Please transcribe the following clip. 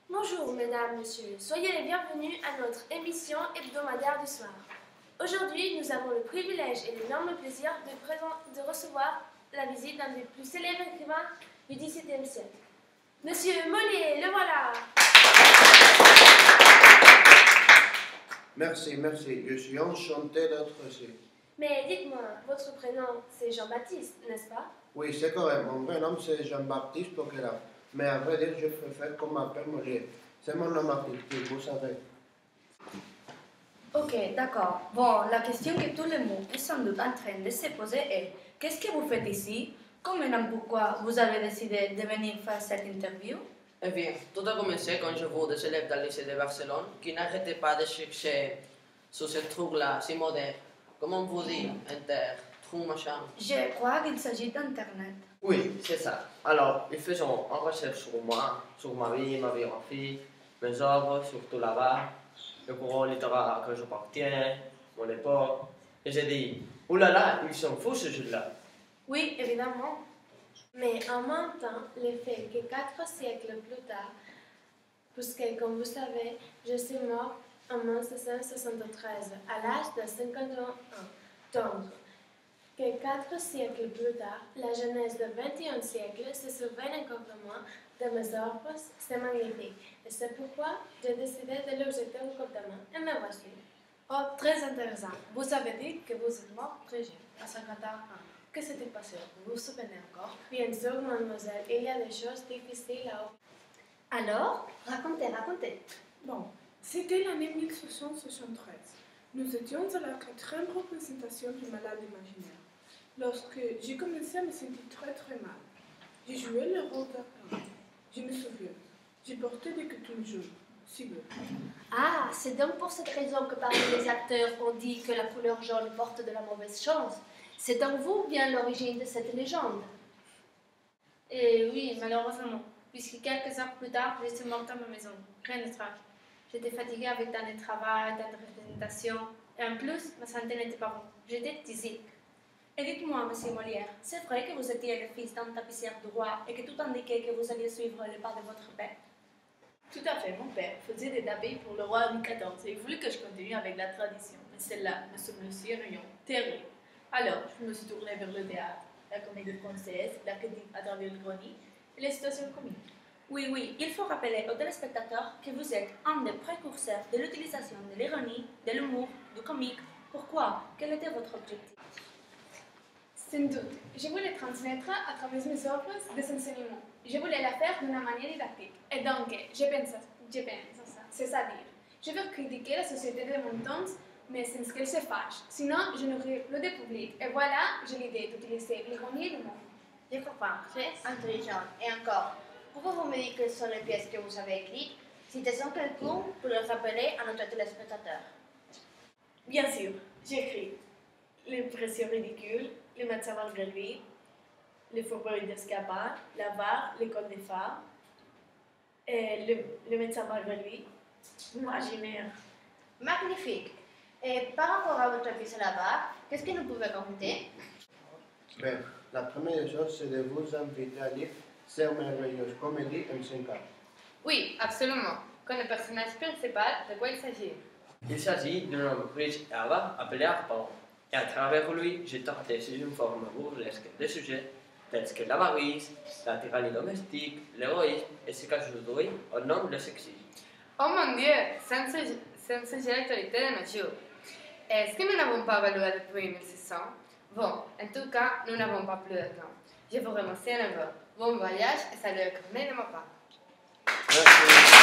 Bonjour mesdames, messieurs, soyez les bienvenus à notre émission hebdomadaire du soir. Aujourd'hui, nous avons le privilège et l'énorme plaisir de recevoir la visite d'un des plus célèbres écrivains du XVIIe siècle. Monsieur Molière, le voilà! Merci, je suis enchanté d'être ici. Mais dites-moi, votre prénom c'est Jean-Baptiste, n'est-ce pas? Oui, c'est correct, mon vrai nom c'est Jean-Baptiste Poquelin. Mais à vrai dire, je préfère qu'on m'appelle Molière. C'est mon nom artistique, vous savez. Ok, d'accord. Bon, la question que tout le monde est sans doute en train de se poser est qu'est-ce que vous faites ici? Comment et pourquoi vous avez décidé de venir faire cette interview? Eh bien, tout a commencé quand je vois des élèves dans le lycée de Barcelone qui n'arrêtaient pas de chercher sur ce truc-là, si moderne. Comment vous dit, inter, trou machin? Je crois qu'il s'agit d'Internet. Oui, c'est ça. Alors, ils faisaient une recherche sur moi, sur ma vie, ma biographie, mes œuvres, surtout là-bas, le courant littéraire que j'appartiens, mon époque. Et j'ai dit, oulala, ils sont fous ce jeu-là. Oui, évidemment. Mais en même temps, le fait que 4 siècles plus tard, puisque comme vous savez, je suis mort en 1773, à l'âge de 51 ans. Donc, que 4 siècles plus tard, la jeunesse du XXIe siècle se souvient encore de moi, de mes œuvres, c'est magnifique. Et c'est pourquoi j'ai décidé de leur jeter un coup de main. Et me voici. Oh, très intéressant. Vous avez dit que vous êtes mort très jeune, à 51 ans. Que s'est-il passé? Vous vous souvenez encore? Bien sûr, mademoiselle, il y a des choses difficiles à oublier. Alors, racontez. Bon, c'était l'année 1773. Nous étions à la 4e représentation du Malade imaginaire. Lorsque j'ai commencé à me sentir très mal, j'ai joué le rôle d'Arthur. Je me souviens, j'ai porté des costumes jaunes, si beaux. Ah, c'est donc pour cette raison que parmi les acteurs on dit que la couleur jaune porte de la mauvaise chance. C'est donc vous bien l'origine de cette légende. Oui, malheureusement, puisque quelques heures plus tard, je suis morte à ma maison. Rien de tragique. J'étais fatiguée avec tant de travail, tant de représentations, et en plus, ma santé n'était pas bonne. J'étais disique. Et dites-moi, monsieur Molière, c'est vrai que vous étiez le fils d'un tapissier du roi et que tout indiquait que vous alliez suivre les pas de votre père? Tout à fait, mon père faisait des tapis pour le roi Louis XIV et il voulait que je continue avec la tradition. Mais celle-là me semblait si ennuyant, terrible. Alors, je me suis tournée vers le théâtre, la comédie française, la critique à travers le grenier et les situations comiques. Oui, il faut rappeler aux téléspectateurs que vous êtes un des précurseurs de l'utilisation de l'ironie, de l'humour, du comique. Pourquoi? Quel était votre objectif? Sans doute, je voulais transmettre à travers mes œuvres des enseignements. Je voulais la faire d'une manière didactique. Et donc, je pense ça, c'est-à-dire, je veux critiquer la société de mon temps, mais sans qu'elle se fâche. Sinon, je n'aurai plus de public. Et voilà, j'ai l'idée d'utiliser l'ironie et l'humour. Je comprends, très intelligent. Et encore, pourquoi vous me dites quelles sont les pièces que vous avez écrites? Citez-en quelqu'un pour les rappeler à notre téléspectateur. Bien sûr, j'écris Les pressions ridicules, Le médecin malgré lui, Le fourbeau d'escapade, La barre, L'école des phares, et le médecin malgré lui, Imaginaire. Magnifique. Et par rapport à votre pièce à la barre, qu'est-ce que nous pouvons raconter? Bien, la première chose, c'est de vous inviter à lire cette merveilleuse comédie en 5 ans. Oui, absolument. Comme le personnage principal, de quoi il s'agit? Il s'agit d'un homme riche et avare appelé Arpent. Et à travers lui, j'ai tenté sous une forme burlesque de sujets tels que l'avarice, la tyrannie domestique, l'héroïsme et ce qu'aujourd'hui on nomme le sexisme. Oh mon Dieu, c'est un sujet d'actualité de nos jours. Est-ce que nous n'avons pas évalué depuis 1600? Bon, en tout cas, nous n'avons pas plus de temps. Je vous remercie à nouveau. Bon voyage et salut à Corneille de ma part. Merci.